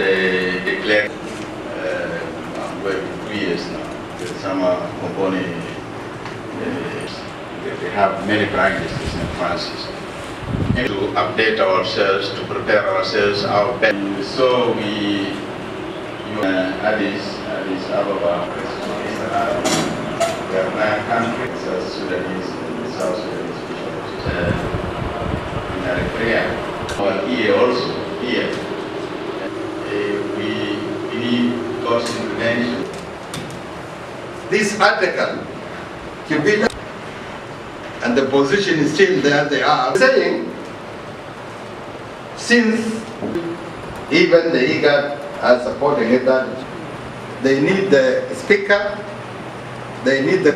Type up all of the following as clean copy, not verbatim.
they declared, I'm going 3 years now, the summer component, they have many branches in St. Francis. And to update ourselves, to prepare ourselves, our best. So we, Addis Ababa, we have 9 countries, South Sudanese, and South Sudanese bishops, in Eritrea. Well, here also, here, we need cost intervention. This article should be, and the position is still there. They are saying, since even the IGAD are supporting it, that they need the speaker, they need the.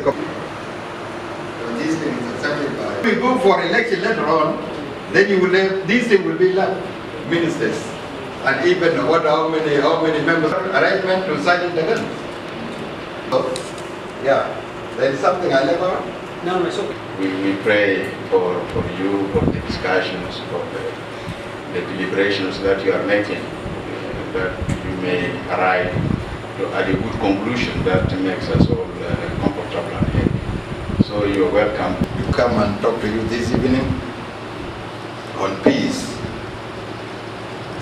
These things are settled by. We go for election later on, then you will have, these things will be left ministers, and even how many members arrangement to sign it again. Yeah, there is something I never. No, it's okay. We pray for you, for the discussions, for the deliberations that you are making, that you may arrive at a good conclusion that makes us all comfortable and happy. So you are welcome. To come and talk to you this evening on peace,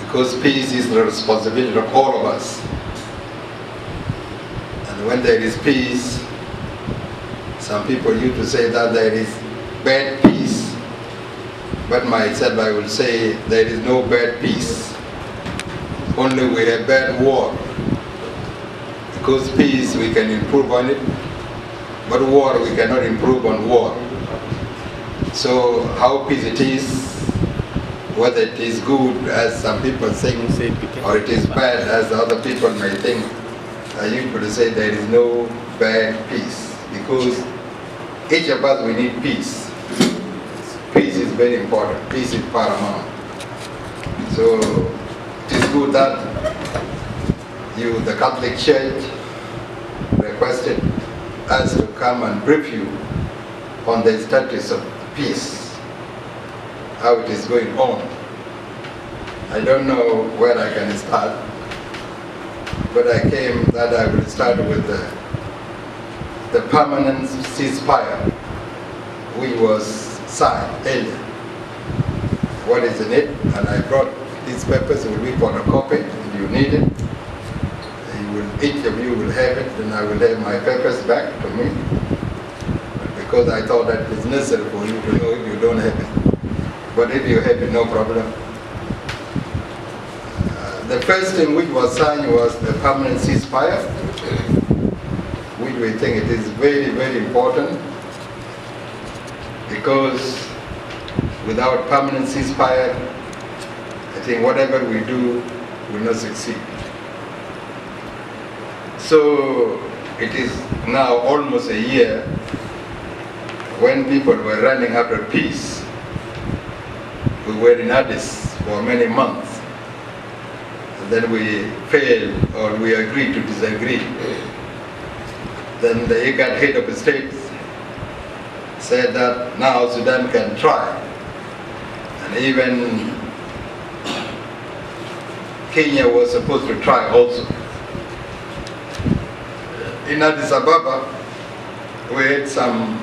because peace is the responsibility of all of us. And when there is peace, some people used to say that there is bad peace, but myself I will say there is no bad peace, only we have bad war. Because peace we can improve on it, but war we cannot improve on war. So how peace it is, whether it is good as some people think, or it is bad as other people may think, I usually say there is no bad peace, because each of us, we need peace. Peace is very important. Peace is paramount. So it is good that you, the Catholic Church, requested us to come and brief you on the status of peace, how it is going on. I don't know where I can start, but I came that I will start with the permanent ceasefire, which was signed earlier. What is in it? And I brought these papers. It will be photocopied if you need it. Each of you will have it, and I will have my papers back to me, because I thought that it's necessary for you to know if you don't have it. But if you have it, no problem. The first thing which was signed was the permanent ceasefire, which we think it is very, very important, because without permanent ceasefire, I think whatever we do will not succeed. So it is now almost a year when people were running after peace. We were in Addis for many months. And then we failed, or we agreed to disagree. Then the IGAD head of the states said that now Sudan can try. And even Kenya was supposed to try also. In Addis Ababa, we had some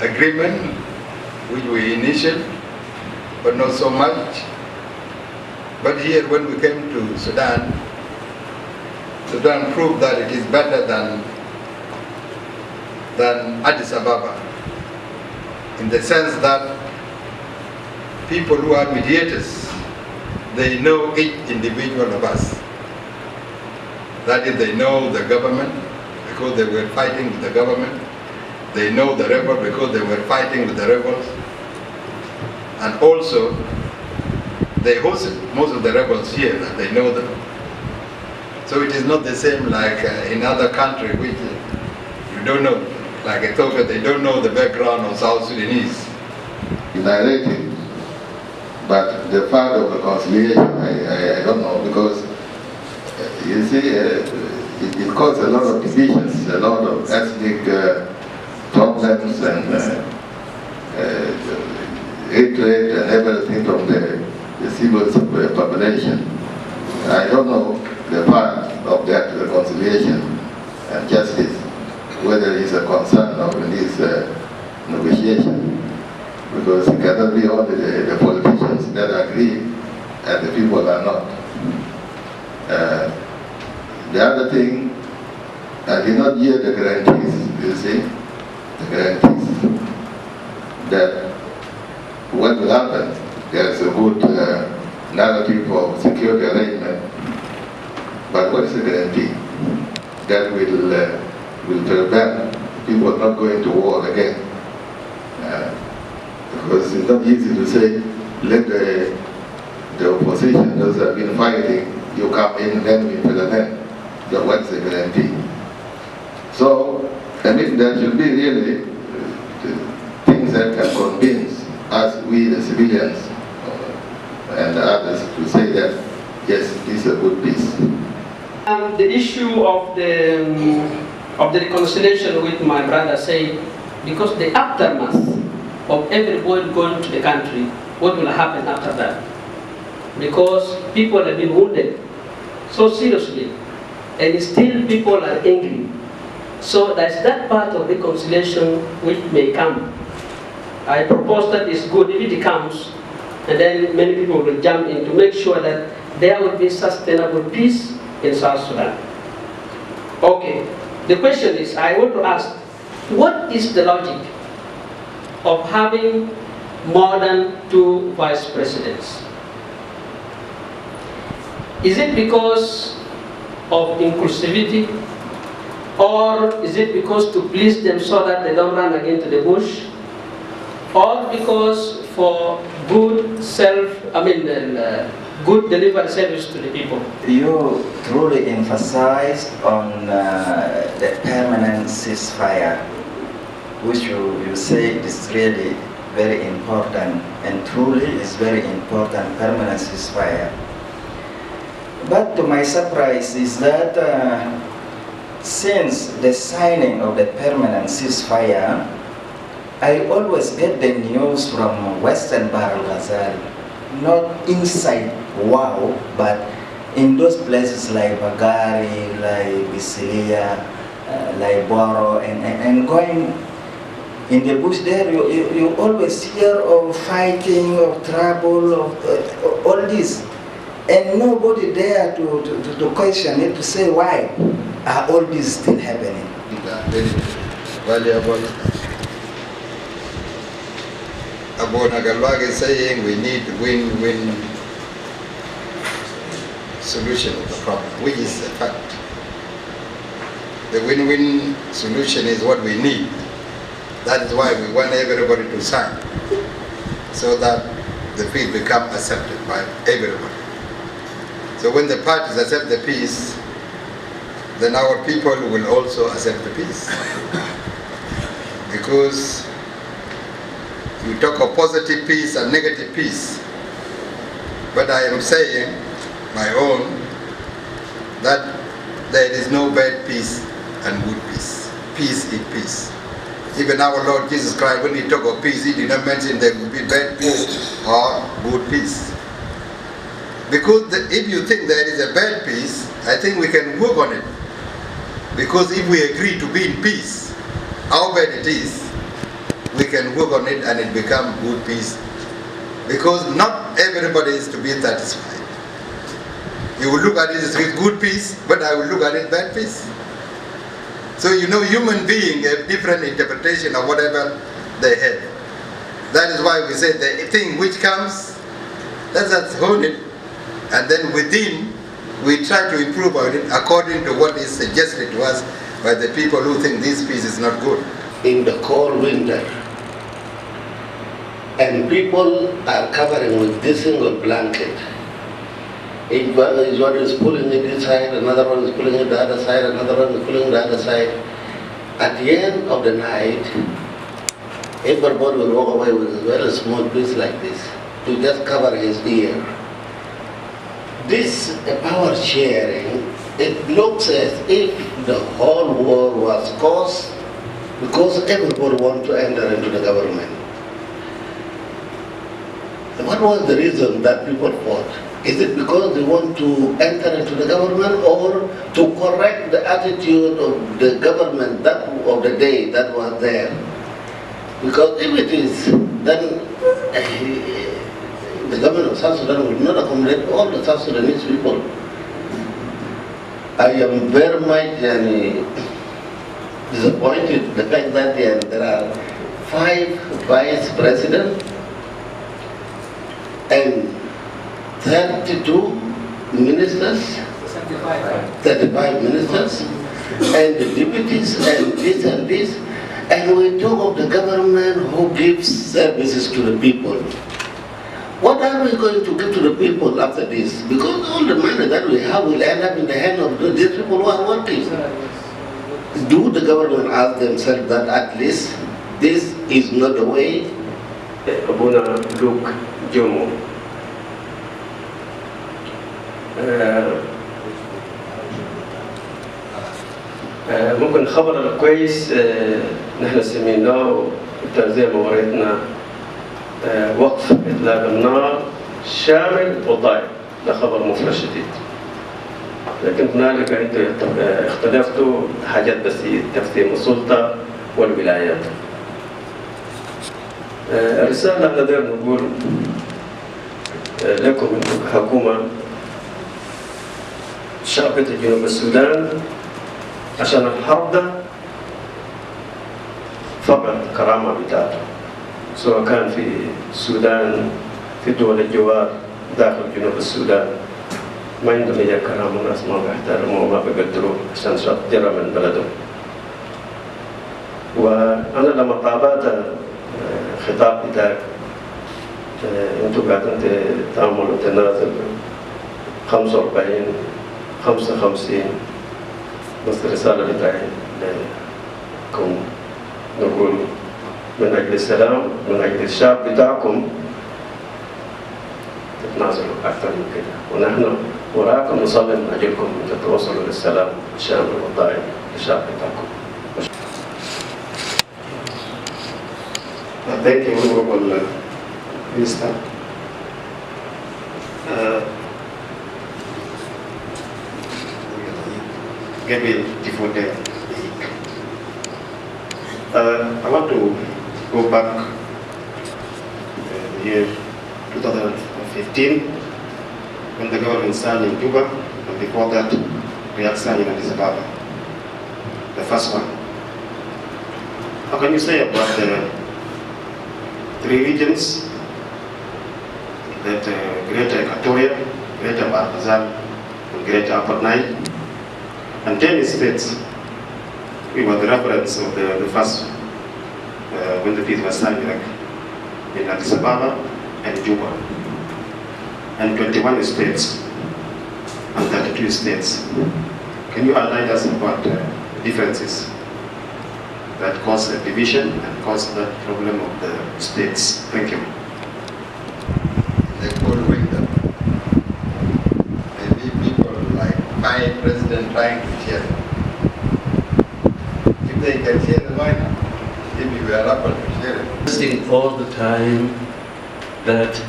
agreement which we initiated, but not so much. But here, when we came to Sudan, Sudan proved that it is better than Addis Ababa, in the sense that people who are mediators, they know each individual of us. That is, they know the government because they were fighting with the government. They know the rebels because they were fighting with the rebels. And also, they hosted most of the rebels here, and they know them. So it is not the same like in other countries, which you don't know, like Ethiopia, they don't know the background of South Sudanese. Directed, but the part of the conciliation, I don't know, because you see, it caused a lot of divisions, a lot of ethnic problems and hatred and everything from the civil population. I don't know the part of that reconciliation and justice, whether it's a concern of this negotiation, because it cannot be only the politicians that agree and the people are not. The other thing, I did not hear the guarantees, you see, the guarantees that what will happen. There's a good narrative of security arrangement, but what is the guarantee that will prevent people not going to war again? Because it's not easy to say, let the opposition, those who have been fighting, you come in and then we put an end. So what's the guarantee? So, I mean, there should be really things that can convince us, we the civilians, and others, to say that, yes, this is a good peace. The issue of the reconciliation with my brother say, because the aftermath of everybody going to the country, what will happen after that? Because people have been wounded so seriously, and still people are angry. So that's that part of reconciliation which may come. I propose that it's good if it comes, and then many people will jump in to make sure that there will be sustainable peace in South Sudan. Okay, the question is, I want to ask, what is the logic of having more than 2 vice presidents? Is it because of inclusivity, or is it because to please them so that they don't run again to the bush, or because for good good delivery service to the people? You truly emphasized on the permanent ceasefire, which you say is really very important, and truly is very important, permanent ceasefire. But to my surprise is that since the signing of the permanent ceasefire, I always get the news from Western Bahr al-Ghazal, not inside Wow, but in those places like Bagari, like Bisilia, like Boro, and going in the bush there, you always hear of fighting, of trouble, of all this. And nobody dare to question it, to say why are all this still happening. Very valuable. Abu Nagalwag is saying we need win-win solution of the problem, which is a fact. The win-win solution is what we need. That is why we want everybody to sign, so that the peace becomes accepted by everybody. So when the parties accept the peace, then our people will also accept the peace. Because you talk of positive peace and negative peace, but I am saying my own, that there is no bad peace and good peace. Peace is peace. Even our Lord Jesus Christ, when he talked of peace, he did not mention there will be bad peace or good peace. Because if you think there is a bad peace, I think we can work on it. Because if we agree to be in peace, how bad it is, we can work on it and it becomes good peace. Because not everybody is to be satisfied. You will look at it as good peace, but I will look at it bad peace. So you know, human beings have different interpretation of whatever they have. That is why we say the thing which comes, let us hold it, and then within we try to improve on it according to what is suggested to us by the people who think this peace is not good. In the cold winter, and people are covering with this single blanket. Each one is pulling it this side, another one is pulling it the other side, another one is pulling the other side. At the end of the night, everybody will walk away with a very small piece like this to just cover his ear. This power sharing, it looks as if the whole war was caused because everybody wants to enter into the government. What was the reason that people fought? Is it because they want to enter into the government or to correct the attitude of the government that of the day that was there? Because if it is, then the government of South Sudan will not accommodate all the South Sudanese people. I am very much disappointed the fact that there are 5 vice presidents and 32 ministers, 35 ministers, and the deputies, and this, and we talk of the government who gives services to the people. What are we going to give to the people after this? Because all the money that we have will end up in the hand of these people who are working. Do the government ask themselves that at least this is not the way? Abuna Luke Jomo. ممكن الخبر الكويس نحن سميناه زي ما وريتنا وقف إطلاق النار شامل وضائع. ده خبر مفرح شديد. لكن هنالك اختلفتوا حاجات بسيطة تقسيم السلطة والولايات. الرسالة نقدر نقول لكم انتم كحكومة شعبية جنوب السودان عشان الحرب ده فقد كرامة بتاعته، سواء كان في السودان في دول الجوار داخل جنوب السودان ما عندهم أي كرامة، الناس ما بيحترموا وما بيقدروا عشان جرى من بلدهم. وأنا لما طابعت خطاب بتاعك انتوا قاعدين تعملوا تنازل 45 55 بس الرسالة بتاعي لكم نقول من أجل السلام، من أجل الشعب بتاعكم تتنازلوا أكثر من كده، ونحن وراكم نصلي من أجلكم تتوصلوا للسلام الشامل والدائم للشعب بتاعكم. Thank you, Honorable Minister. Gabriel Tifonde. I want to go back the year 2015 when the government signed in Juba, and before that we had signed in Addis Ababa, the first one. How can you say about the 3 regions, that Greater Equatoria, Greater Bahr el Ghazal, and Greater Upper Nile, and 10 states? We were the reference of the first, when the peace was signed in Addis Ababa and Juba, and 21 states and 32 states. Can you enlighten us about the differences that cause a division and cause that problem of the states? Thank you. They could win them. Maybe people like my president trying to cheer them. If they can cheer them, why not? Maybe we are able to cheer them. Saying all the time that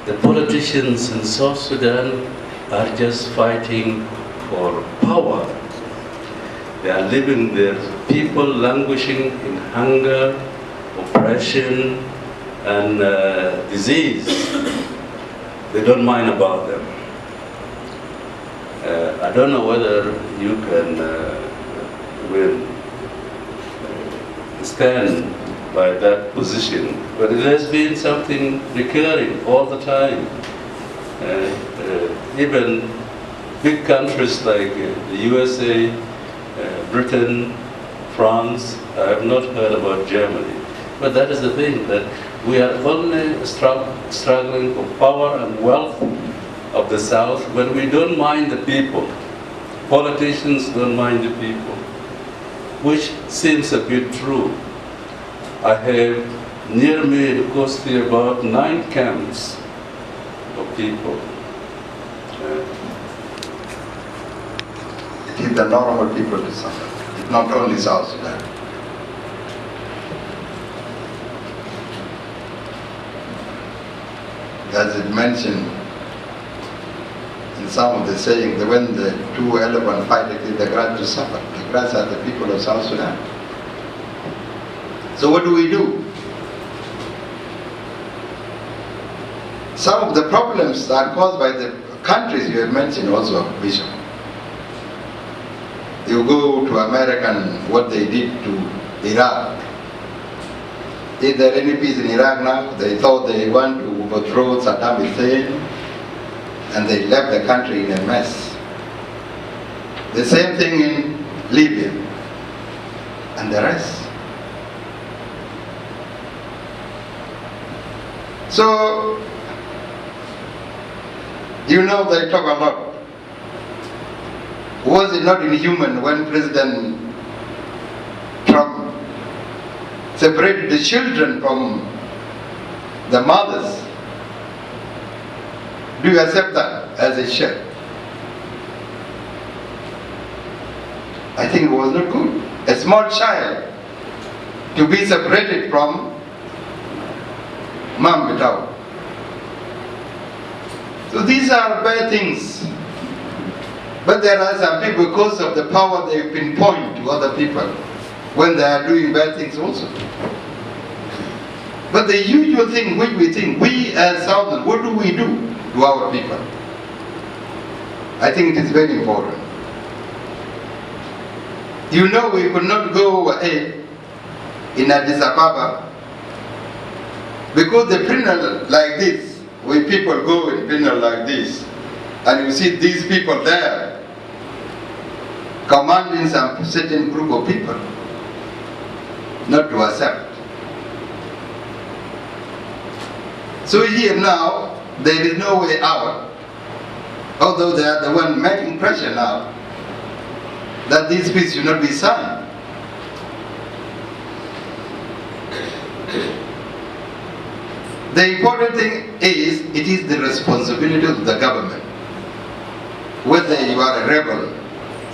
the politicians in South Sudan are just fighting for power. They are leaving their people languishing in hunger, oppression, and disease. They don't mind about them. I don't know whether you can will stand by that position, but it has been something recurring all the time. Even big countries like the USA, Britain, France, I have not heard about Germany. But that is the thing, that we are only struggling for power and wealth of the South when we don't mind the people. Politicians don't mind the people, which seems a bit true. I have near me in Kosti about 9 camps of people. It is the normal people to suffer. It's not only South Sudan. as it mentioned in some of the saying, that when the two elephants fight, the grass to suffer. The grass are the people of South Sudan. So what do we do? Some of the problems are caused by the countries you have mentioned also, Bishop. You go to America and what they did to Iraq. Is there any peace in Iraq now? They thought they want to overthrow Saddam Hussein and they left the country in a mess. The same thing in Libya and the rest. So, you know they talk a lot. Was it not inhuman when President Trump separated the children from the mothers? Do you accept that as a chef? I think it was not good. A small child to be separated from mom without. So these are bad things. But there are some people, because of the power they pinpoint to other people when they are doing bad things also. But the usual thing which we think, we as Southerners, what do we do to our people? I think it is very important. You know we could not go ahead in Addis Ababa because the funeral like this, when people go in funeral like this, and you see these people there commanding some certain group of people not to accept. So here now, there is no way out, although they are the one making pressure now that this peace should not be signed. The important thing is, it is the responsibility of the government. Whether you are a rebel,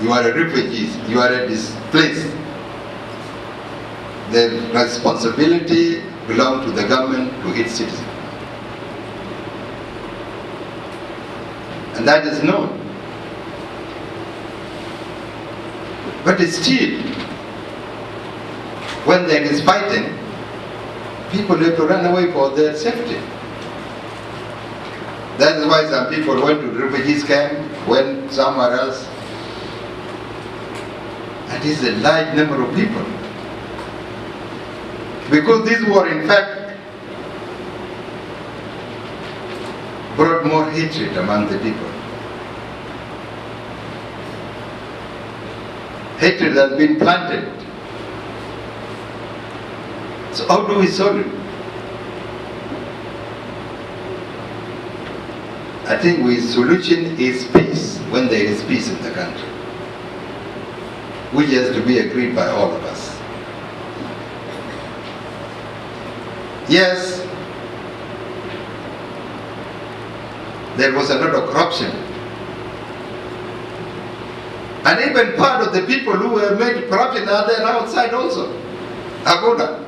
you are a refugee, you are a displaced, the responsibility belongs to the government, to its citizens. And that is known. But still, when there is fighting, people have to run away for their safety. That is why some people went to the refugees camp, went somewhere else. And this is a large number of people. Because this war, in fact, brought more hatred among the people. Hatred has been planted. So how do we solve it? I think the solution is peace, when there is peace in the country, which has to be agreed by all of us. Yes, there was a lot of corruption. And even part of the people who were made corruption are there outside also. Abuna.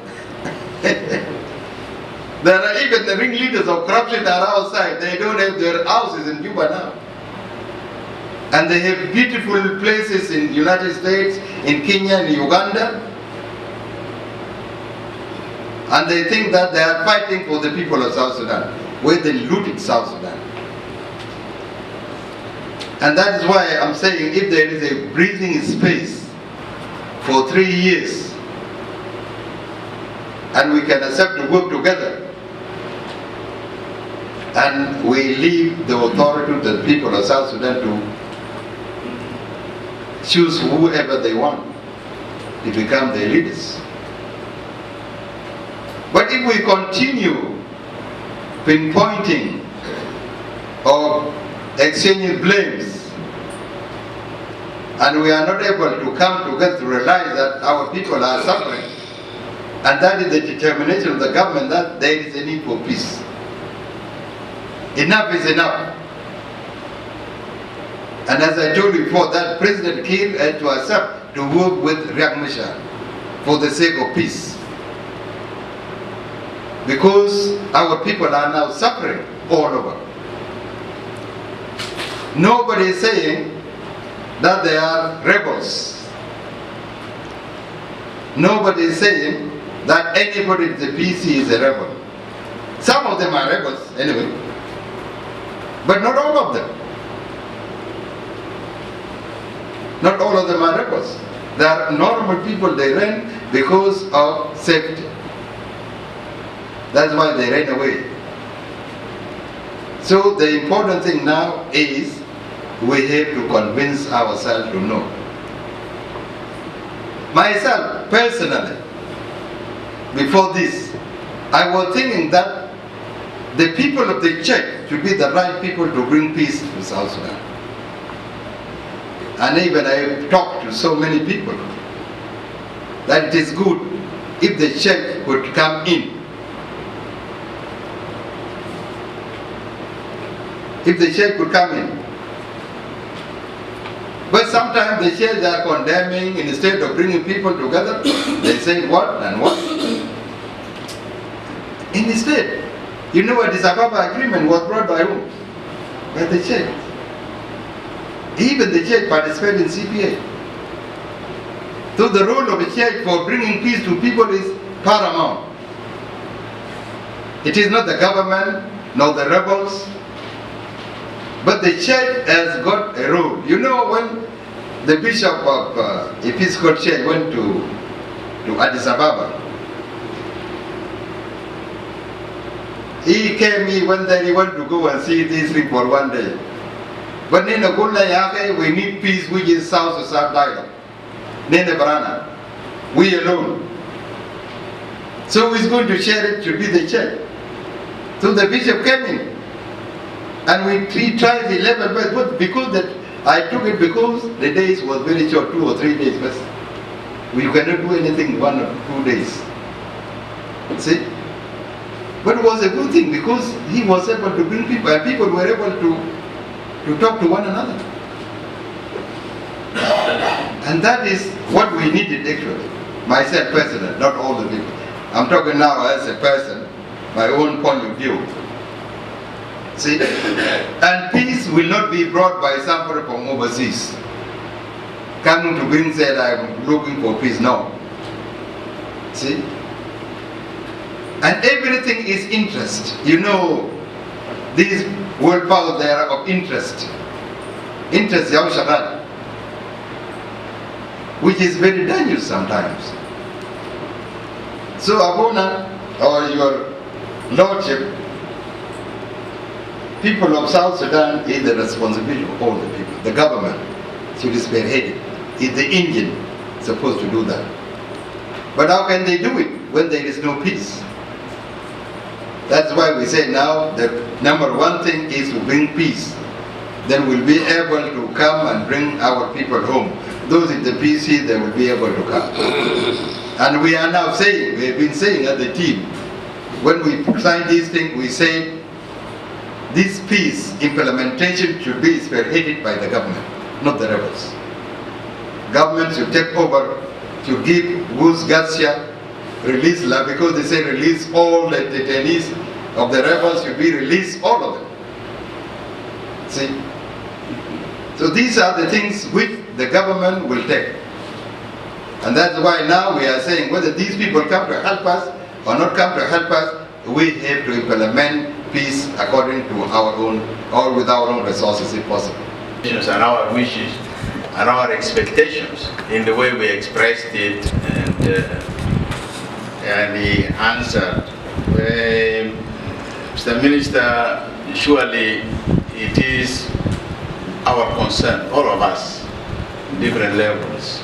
There are even the ringleaders of corruption that are outside. They don't have their houses in Cuba now. And they have beautiful places in the United States, in Kenya, and Uganda. And they think that they are fighting for the people of South Sudan, where they looted South Sudan. And that is why I'm saying, if there is a breathing space for 3 years, and we can accept to work together, and we leave the authority to the people of South Sudan to choose whoever they want to become their leaders. But if we continue pinpointing or exchanging blames, and we are not able to come together to realize that our people are suffering, and that is the determination of the government that there is a need for peace. Enough is enough. And as I told you before, that President Kiir had to accept to work with Riek Machar for the sake of peace. because our people are now suffering all over. Nobody is saying that they are rebels. Nobody is saying that anybody in the PC is a rebel. Some of them are rebels anyway, but not all of them. Not all of them are rebels. They are normal people. They ran because of safety. That's why they ran away. So the important thing now is we have to convince ourselves to know. Myself, personally, before this, I was thinking that the people of the church should be the right people to bring peace to South Sudan. And even I have talked to so many people that it is good if the church would come in. If the church could come in. But sometimes the church are condemning instead of bringing people together. They say what and what. Instead, you know, a Addis Ababa agreement was brought by whom? By the church. Even the church participated in CPA. So the role of the church for bringing peace to people is paramount. It is not the government, nor the rebels, but the church has got a role. You know, when the bishop of Episcopal Church went to Addis Ababa, he went there, he wanted to go and see this thing for one day. But Nene Gula Yake, we need peace, which is South to South dialogue. Nene Brana, we alone. So who's going to share it should be the church. So the bishop came in. And we tried 11 days, but because that I took it because the days was very short, 2 or 3 days. But we cannot do anything 1 or 2 days. See? But it was a good thing because he was able to bring people, and people were able to talk to one another. And that is what we needed actually. Myself personally, not all the people. I'm talking now as a person, my own point of view. See? And peace will not be brought by somebody from overseas. Coming to bring said, I'm looking for peace. No. See? And everything is interest. You know, these world powers, they are of interest. Interest, which is very dangerous sometimes. So Abuna, or your Lordship, people of South Sudan is the responsibility of all the people. The government should be spearheaded. It's the engine supposed to do that. But how can they do it when there is no peace? That's why we say now the number one thing is to bring peace. Then we'll be able to come and bring our people home. Those in the PC, they will be able to come. And we are now saying, we have been saying as the team, when we signed this thing, we say this peace implementation should be spearheaded by the government, not the rebels. Government should take over, to give Gus Garcia release, because they say release all the detainees of the rebels, should be released, all of them. See? So these are the things which the government will take. And that's why now we are saying whether these people come to help us or not come to help us, we have to implement peace according to our own, or with our own resources if possible. And our wishes and our expectations in the way we expressed it, and he answered. Mr. Minister, surely it is our concern, all of us, different levels,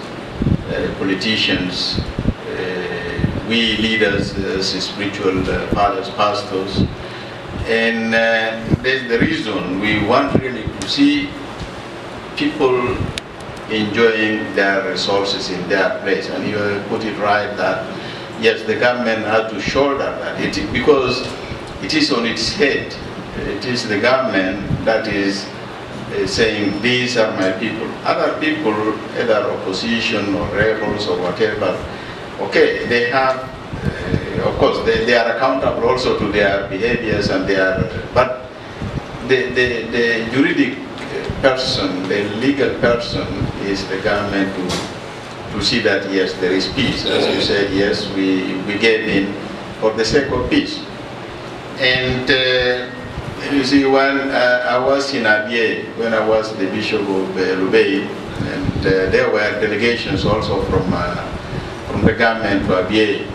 politicians, we leaders, spiritual fathers, pastors, and there's the reason we want really to see people enjoying their resources in their place. And you put it right that yes, the government had to shoulder that, because it is on its head. It is the government that is saying, these are my people. Other people, either opposition or rebels or whatever, okay, they have, of course, they are accountable also to their behaviors and but the juridic person, the legal person is the government to see that, yes, there is peace. As you said, yes, we gave in for the sake of peace. And you see, when I was in Abyei, when I was the Bishop of Lubei, and there were delegations also from the government to Abyei.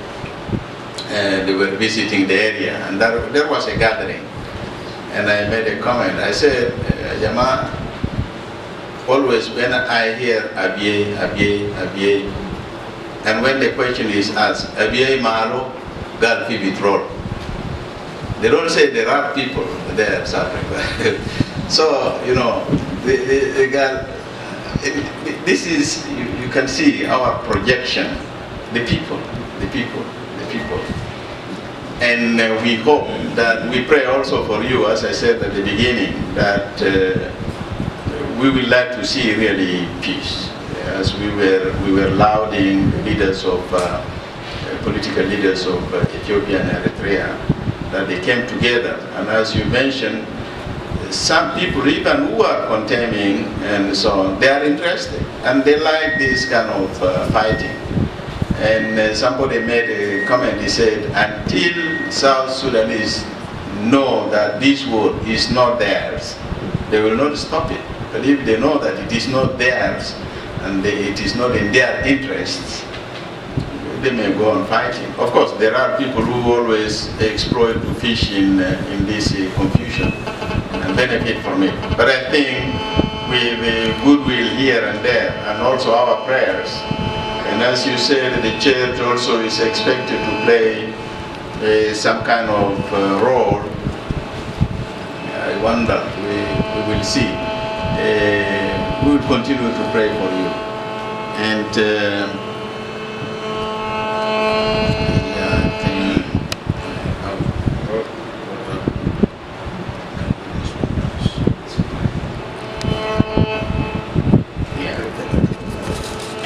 They were visiting the area, and there was a gathering. And I made a comment. I said, Jama, always when I hear Abyei, Abyei, Abyei, and when the question is asked, Abyei Mahalo, Galfi Vitrol. They don't say there are people there suffering. So, you know, the girl, this is, you can see our projection, the people. And we hope that, we pray also for you, as I said at the beginning, that we will like to see really peace. As we were lauding leaders of, political leaders of Ethiopia and Eritrea, that they came together. And as you mentioned, some people, even who are condemning and so on, they are interested. And they like this kind of fighting. And somebody made a comment, he said, until South Sudanese know that this war is not theirs, they will not stop it. But if they know that it is not theirs, and it is not in their interests, they may go on fighting. Of course, there are people who always exploit to fish in this confusion and benefit from it. But I think with goodwill here and there, and also our prayers, and as you said, the church also is expected to play some kind of role. I wonder, we will see. We will continue to pray for you. And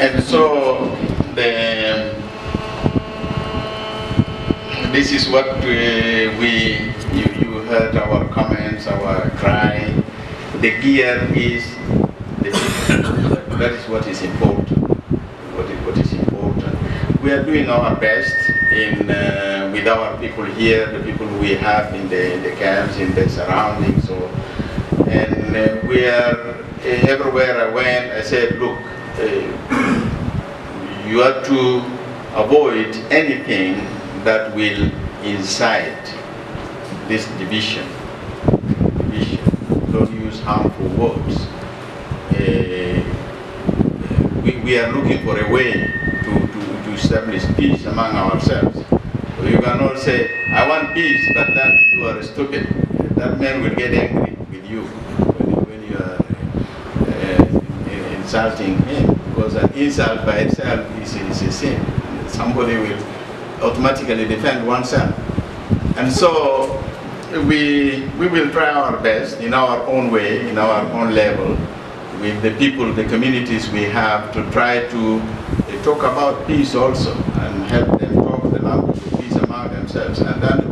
and so this is what you heard our comments, our cry. The gear is the people. That is what is important. What is important. We are doing our best in with our people here, the people we have in the camps, in the surroundings. So, and we are everywhere I went. I said, look. You have to avoid anything that will incite this division. Don't use harmful words. We are looking for a way to establish peace among ourselves. So you cannot say, I want peace, but then you are stupid. That man will get angry with you when you are insulting him, because an insult by itself is a sin. Somebody will automatically defend oneself. And so we will try our best in our own way, in our own level, with the people, the communities we have, to try to talk about peace also, and help them talk the language of peace among themselves. And then